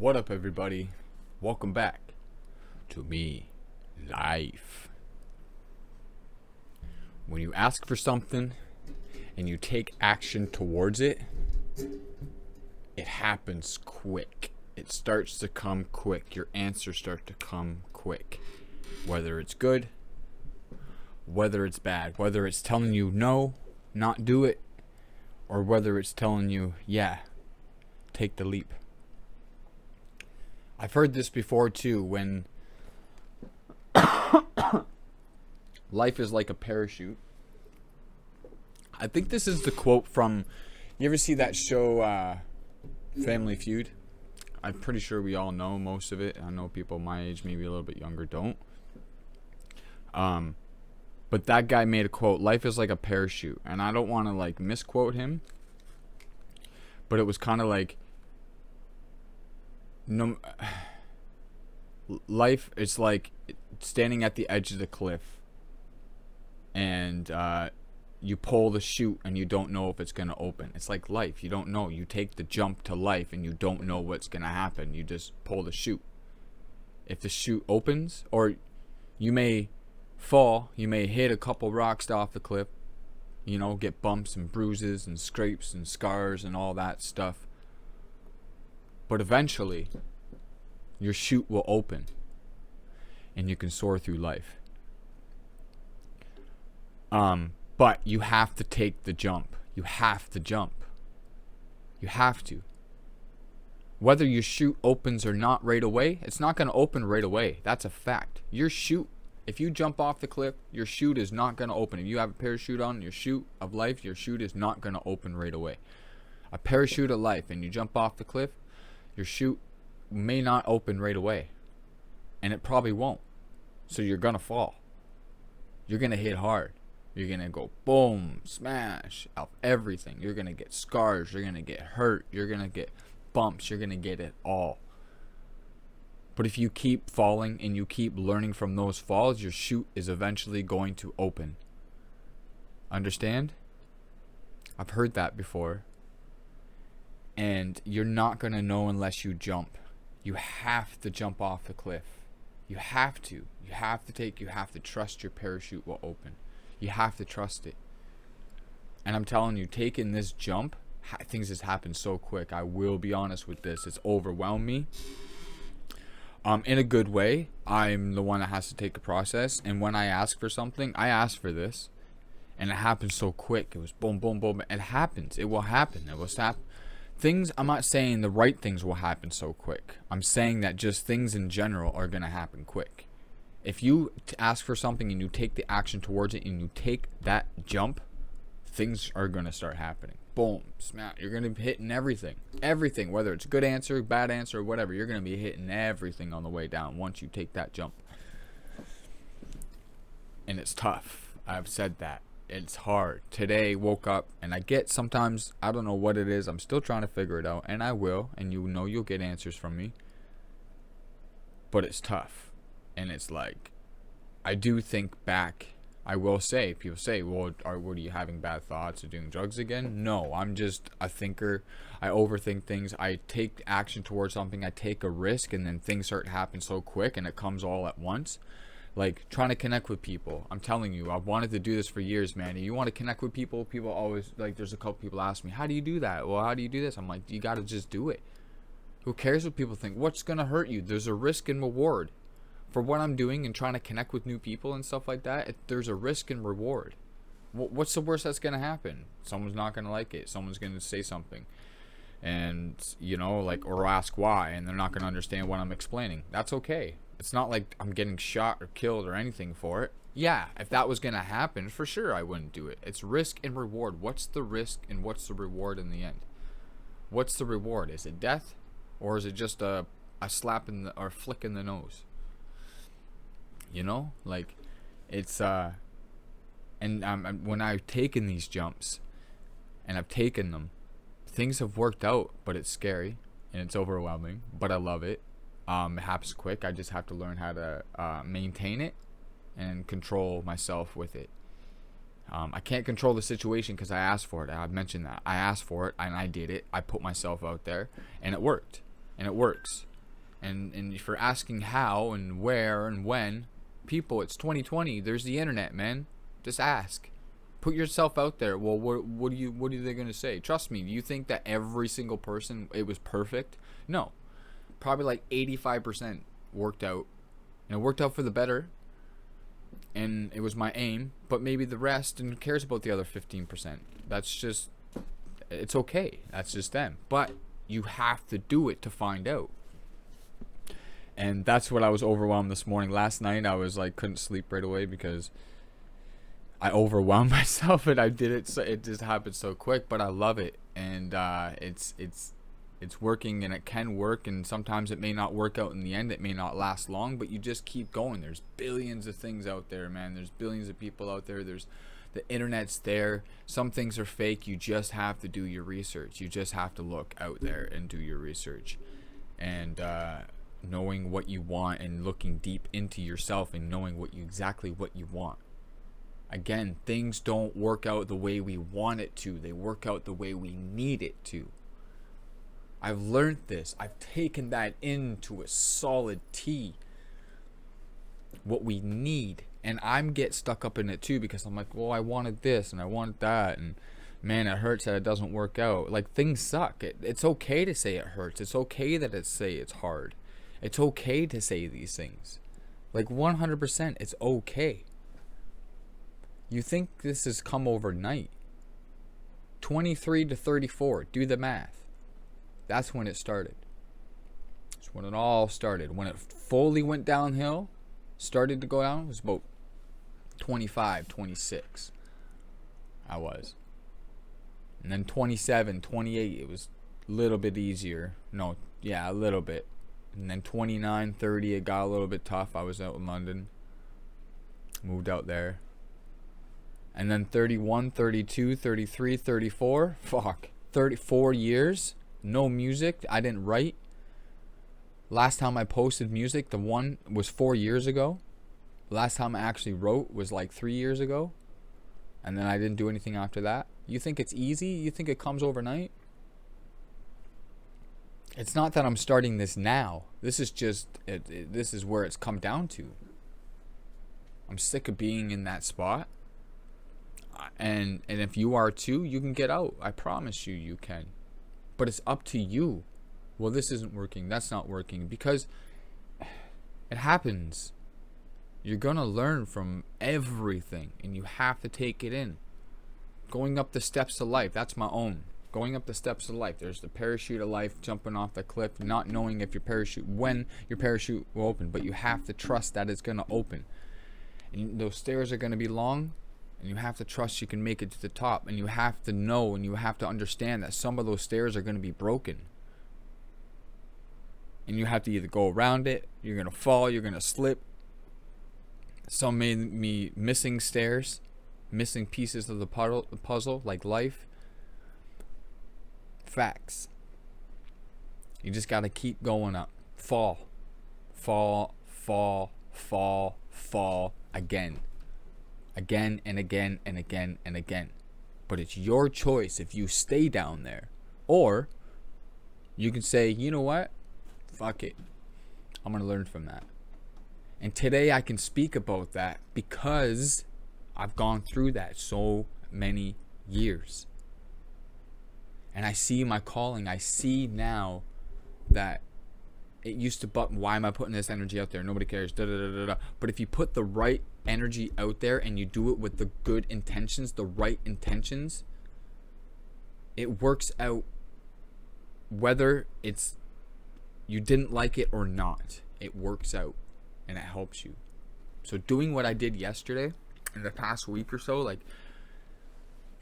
What up, everybody? Welcome back to me, life. When you ask for something and you take action towards it, it happens quick. It starts to come quick. Your answers start to come quick. Whether it's good, whether it's bad, whether it's telling you no, not do it, or whether it's telling you, yeah, take the leap. I've heard this before too, when life is like a parachute. I think this is the quote from, you ever see that show, Family Feud? I'm pretty sure we all know most of it. I know people my age, maybe a little bit younger, don't. But that guy made a quote, life is like a parachute. And I don't want to like misquote him, but it was kind of like, no, life is like standing at the edge of the cliff, and you pull the chute and you don't know if it's going to open. It's like life. You don't know. You take the jump to life and you don't know what's going to happen. You just pull the chute. If the chute opens, or you may fall, you may hit a couple rocks off the cliff, you know, get bumps and bruises and scrapes and scars and all that stuff. But eventually, your chute will open and you can soar through life. But you have to take the jump. You have to jump. You have to. Whether your chute opens or not right away, it's not going to open right away. That's a fact. Your chute, if you jump off the cliff, your chute is not going to open. If you have a parachute on, your chute of life, your chute is not going to open right away. A parachute of life, and you jump off the cliff, your chute may not open right away. And it probably won't. So you're going to fall. You're going to hit hard. You're going to go boom, smash, off everything. You're going to get scars. You're going to get hurt. You're going to get bumps. You're going to get it all. But if you keep falling and you keep learning from those falls, your chute is eventually going to open. Understand? I've heard that before. And you're not going to know unless you jump. You have to jump off the cliff. You have to. You have to trust your parachute will open. You have to trust it. And I'm telling you, taking this jump, things has happened so quick. I will be honest with this. It's overwhelmed me. In a good way. I'm the one that has to take the process. And when I ask for something, I ask for this. And it happens so quick. It was boom, boom, boom. It happens. It will happen. It will stop. Things, I'm not saying the right things will happen so quick. I'm saying that just things in general are going to happen quick. If you ask for something and you take the action towards it and you take that jump, things are going to start happening. Boom, smack. You're going to be hitting everything. Everything, whether it's a good answer, bad answer, whatever. You're going to be hitting everything on the way down once you take that jump. And it's tough. I've said that. It's hard. Today, woke up, and I get sometimes, I don't know what it is. I'm still trying to figure it out, and I will, and you know you'll get answers from me. But it's tough. And it's like, I do think back. I will say, people say, well, what are you having bad thoughts or doing drugs again? No, I'm just a thinker. I overthink things. I take action towards something. I take a risk, and then things start to happen so quick, and it comes all at once. Like, trying to connect with people. I'm telling you, I've wanted to do this for years, man. And you want to connect with people, people always, like, there's a couple people ask me, how do you do that? Well, how do you do this? I'm like, you got to just do it. Who cares what people think? What's going to hurt you? There's a risk and reward. For what I'm doing and trying to connect with new people and stuff like that, there's a risk and reward. What's the worst that's going to happen? Someone's not going to like it. Someone's going to say something. And, you know, like, or ask why, and they're not going to understand what I'm explaining. That's okay. It's not like I'm getting shot or killed or anything for it. Yeah, if that was going to happen, for sure I wouldn't do it. It's risk and reward. What's the risk and what's the reward in the end? What's the reward? Is it death? Or is it just a slap in the, or flick in the nose? You know, like, it's, and when I've taken these jumps, and I've taken them, things have worked out, but it's scary, and it's overwhelming, but I love it. It happens quick. I just have to learn how to, maintain it, and control myself with it. I can't control the situation because I asked for it. I've mentioned that. I asked for it, and I did it. I put myself out there, and it worked, and it works. And if you're asking how and where and when, people, it's 2020. There's the internet, man. Just ask. Put yourself out there. Well, what are they gonna say? Trust me. Do you think that every single person, it was perfect? No. Probably like 85% worked out, and it worked out for the better. And it was my aim, but maybe the rest, and who cares about the other 15%? That's just, it's okay. That's just them. But you have to do it to find out. And that's what I was overwhelmed this morning. Last night I was like, couldn't sleep right away because I overwhelmed myself, and I did it. So it just happened so quick, but I love it, and it's working, and it can work. And sometimes it may not work out in the end. It may not last long, but you just keep going. There's billions of things out there, man. There's billions of people out there. There's the internet's there. Some things are fake. You just have to do your research. You just have to look out there and do your research, and knowing what you want and looking deep into yourself and knowing exactly what you want. Again, things don't work out the way we want it to. They work out the way we need it to. I've learned this. I've taken that into a solid T. What we need. And I'm get stuck up in it too, because I'm like, well, I wanted this and I wanted that, and man, it hurts that it doesn't work out. Like, things suck. It's okay to say it hurts. It's okay that it's hard. It's okay to say these things. Like, 100%, it's okay. You think this has come overnight. 23 to 34, do the math. That's when it started. That's when it all started. When it fully went downhill, started to go down, it was about 25, 26. I was. And then 27, 28, it was a little bit easier. No, yeah, a little bit. And then 29, 30, it got a little bit tough. I was out in London. Moved out there. And then 31, 32, 33, 34. Fuck. 34 years. No music. I didn't write. Last time I posted music, the one was 4 years ago. Last time I actually wrote was like 3 years ago. And then I didn't do anything after that. You think it's easy? You think it comes overnight? It's not that I'm starting this now. This is just, this is where it's come down to. I'm sick of being in that spot. And if you are too, you can get out. I promise you, you can. But it's up to you. Well, this isn't working. That's not working. Because it happens. You're going to learn from everything. And you have to take it in. Going up the steps of life. That's my own. Going up the steps of life. There's the parachute of life, jumping off the cliff, not knowing if when your parachute will open, but you have to trust that it's going to open. And those stairs are going to be long, and you have to trust you can make it to the top, and you have to know and you have to understand that some of those stairs are going to be broken. And you have to either go around it, you're going to fall, you're going to slip. Some may be missing stairs, missing pieces of the puzzle, like life. Facts. You just got to keep going up. Fall. Fall, fall, fall, fall again. Again and again and again and again. But it's your choice if you stay down there. Or you can say, you know what? Fuck it. I'm going to learn from that. And today I can speak about that because I've gone through that so many years. And I see my calling. I see now that it used to, but why am I putting this energy out there? Nobody cares. Da, da, da, da, da. But if you put the right energy out there and you do it with the good intentions, the right intentions, it works out whether it's you didn't like it or not. It works out and it helps you. So doing what I did yesterday in the past week or so, like,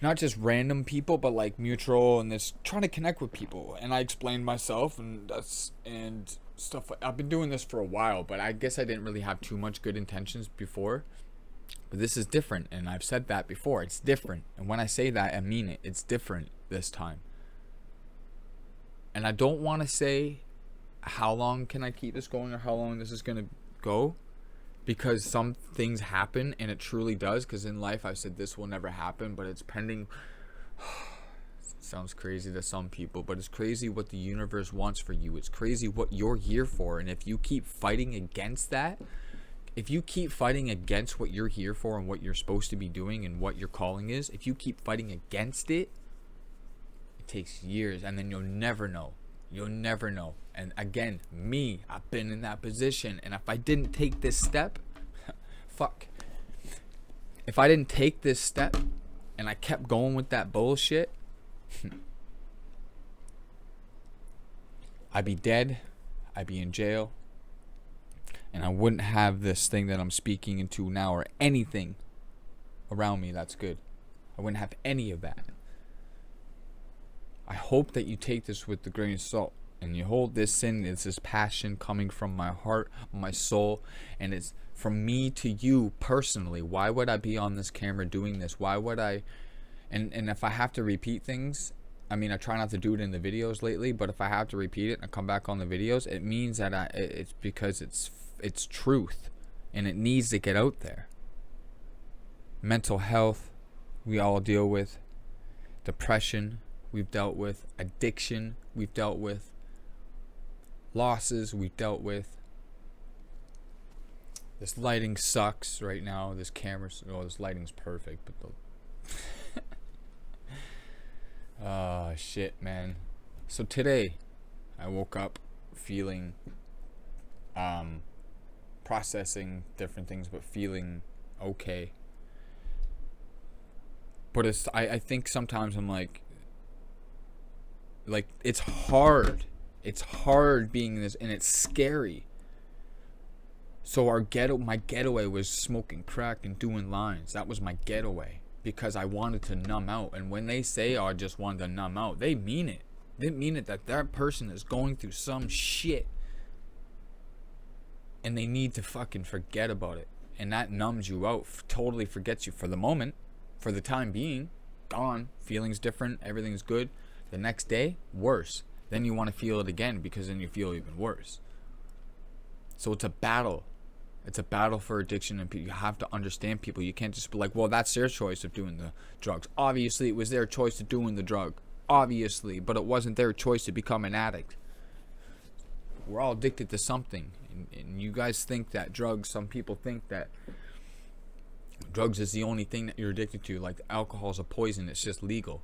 not just random people, but like mutual, and this trying to connect with people. And I explained myself and stuff. I've been doing this for a while, but I guess I didn't really have too much good intentions before. But this is different, and I've said that before. It's different, and when I say that, I mean it. It's different this time. And I don't want to say how long can I keep this going or how long this is going to go. Because some things happen, and it truly does. Because in life, I said this will never happen, but it's pending. Sounds crazy to some people, but it's crazy what the universe wants for you. It's crazy what you're here for. And if you keep fighting against that, if you keep fighting against what you're here for and what you're supposed to be doing and what your calling is, if you keep fighting against it, it takes years, and then you'll never know. You'll never know. And again, I've been in that position, and if I didn't take this step, fuck. If I didn't take this step and I kept going with that bullshit, I'd be dead, I'd be in jail, and I wouldn't have this thing that I'm speaking into now or anything around me that's good. I wouldn't have any of that. I hope that you take this with the grain of salt and you hold this in. It's this passion coming from my heart, my soul, and it's from me to you personally. Why would I be on this camera doing this? Why would I? And if I have to repeat things, I mean, I try not to do it in the videos lately, but if I have to repeat it and I come back on the videos, it means that it's because it's truth and it needs to get out there. Mental health, we all deal with. Depression, we've dealt with. Addiction, we've dealt with. Losses, we've dealt with. This lighting sucks right now. This camera's, this lighting's perfect, but the oh shit, man. So today I woke up feeling processing different things, but feeling okay. But it's I think sometimes I'm like it's hard. It's hard being this, and it's scary. So my getaway was smoking crack and doing lines. That was my getaway. Because I wanted to numb out. And when they say, oh, I just wanted to numb out, they mean it. They mean it, that person is going through some shit. And they need to fucking forget about it. And that numbs you out. Totally forgets you for the moment. For the time being. Gone. Feeling's different. Everything's good. The next day, worse. Then you want to feel it again, because then you feel even worse. So it's a battle. It's a battle for addiction, and you have to understand people. You can't just be like, well, that's their choice of doing the drugs. Obviously, it was their choice of doing the drug. Obviously, but it wasn't their choice to become an addict. We're all addicted to something. And you guys think that some people think that drugs is the only thing that you're addicted to. Like alcohol is a poison. It's just legal.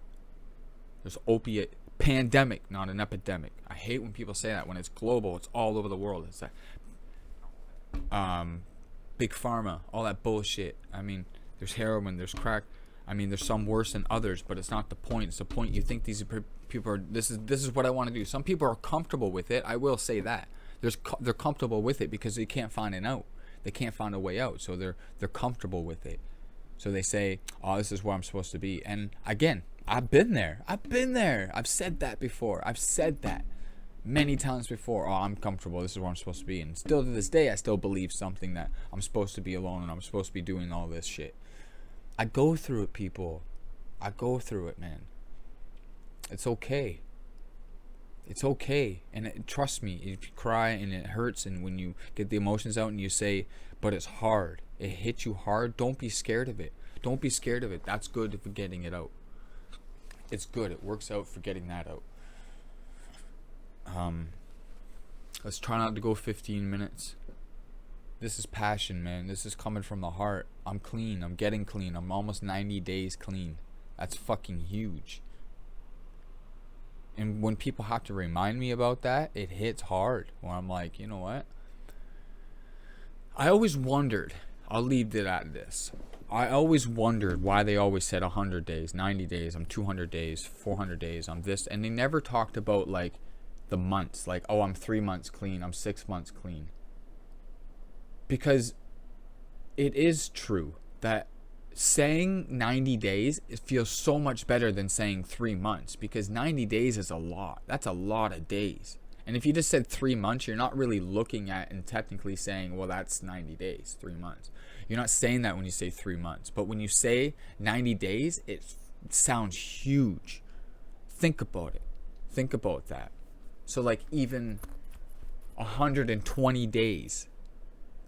There's opiate pandemic, not an epidemic. I hate when people say that. When it's global, it's all over the world. It's that big pharma, all that bullshit. I mean, there's heroin, there's crack. I mean, there's some worse than others, but it's not the point. It's the point you think these people are. This is what I want to do. Some people are comfortable with it. I will say that they're comfortable with it because they can't find an out. They can't find a way out, so they're comfortable with it. So they say, "Oh, this is where I'm supposed to be." And again, I've been there. I've said that before. I've said that many times before. Oh, I'm comfortable. This is where I'm supposed to be. And still to this day, I still believe something that I'm supposed to be alone and I'm supposed to be doing all this shit. I go through it, people. I go through it, man. It's okay. It's okay. And trust me, if you cry and it hurts, and when you get the emotions out and you say, but it's hard. It hits you hard. Don't be scared of it. Don't be scared of it. That's good for getting it out. It's good. It works out for getting that out. Let's try not to go 15 minutes. This is passion, man. This is coming from the heart. I'm clean. I'm getting clean. I'm almost 90 days clean. That's fucking huge. And when people have to remind me about that, it hits hard. Where I'm like, you know what? I always wondered. I'll leave it at this. I always wondered why they always said 100 days, 90 days, I'm 200 days, 400 days, I'm this. And they never talked about like the months. Like, oh, I'm 3 months clean. I'm 6 months clean. Because it is true that saying 90 days, it feels so much better than saying 3 months, because 90 days is a lot. That's a lot of days. And if you just said 3 months, you're not really looking at and technically saying, well, that's 90 days, 3 months. You're not saying that when you say 3 months. But when you say 90 days, it sounds huge. Think about it. Think about that. So like even 120 days.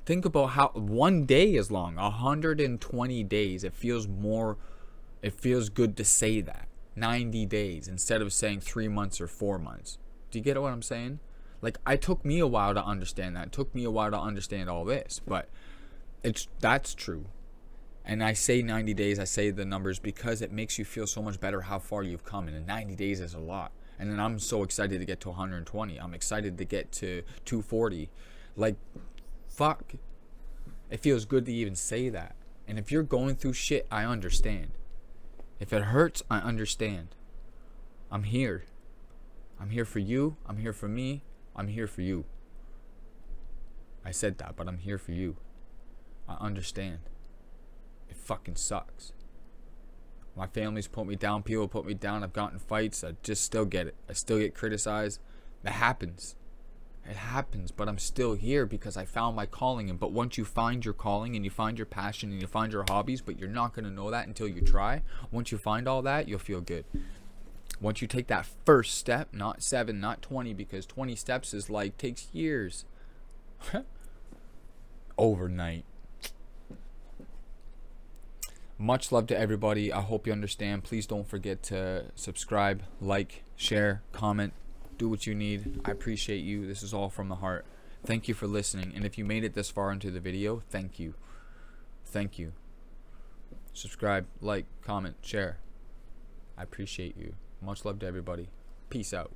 Think about how one day is long. 120 days. It feels good to say that. 90 days instead of saying 3 months or 4 months. Do you get what I'm saying? Like, it took me a while to understand that. It took me a while to understand all this, but that's true. And I say 90 days, I say the numbers because it makes you feel so much better how far you've come. And 90 days is a lot. And then I'm so excited to get to 120. I'm excited to get to 240. Like, fuck. It feels good to even say that. And if you're going through shit, I understand. If it hurts, I understand. I'm here. I'm here for you. I'm here for me. I'm here for you. I said that, but I'm here for you. I understand. It fucking sucks. My family's put me down. People put me down. I've gotten fights. I just still get it. I still get criticized. That happens. It happens, but I'm still here because I found my calling. But once you find your calling and you find your passion and you find your hobbies, but you're not going to know that until you try. Once you find all that, you'll feel good. Once you take that first step, not 7, not 20, because 20 steps is like, takes years. Overnight. Much love to everybody. I hope you understand. Please don't forget to subscribe, like, share, comment. Do what you need. I appreciate you. This is all from the heart. Thank you for listening. And if you made it this far into the video, thank you. Thank you. Subscribe, like, comment, share. I appreciate you. Much love to everybody. Peace out.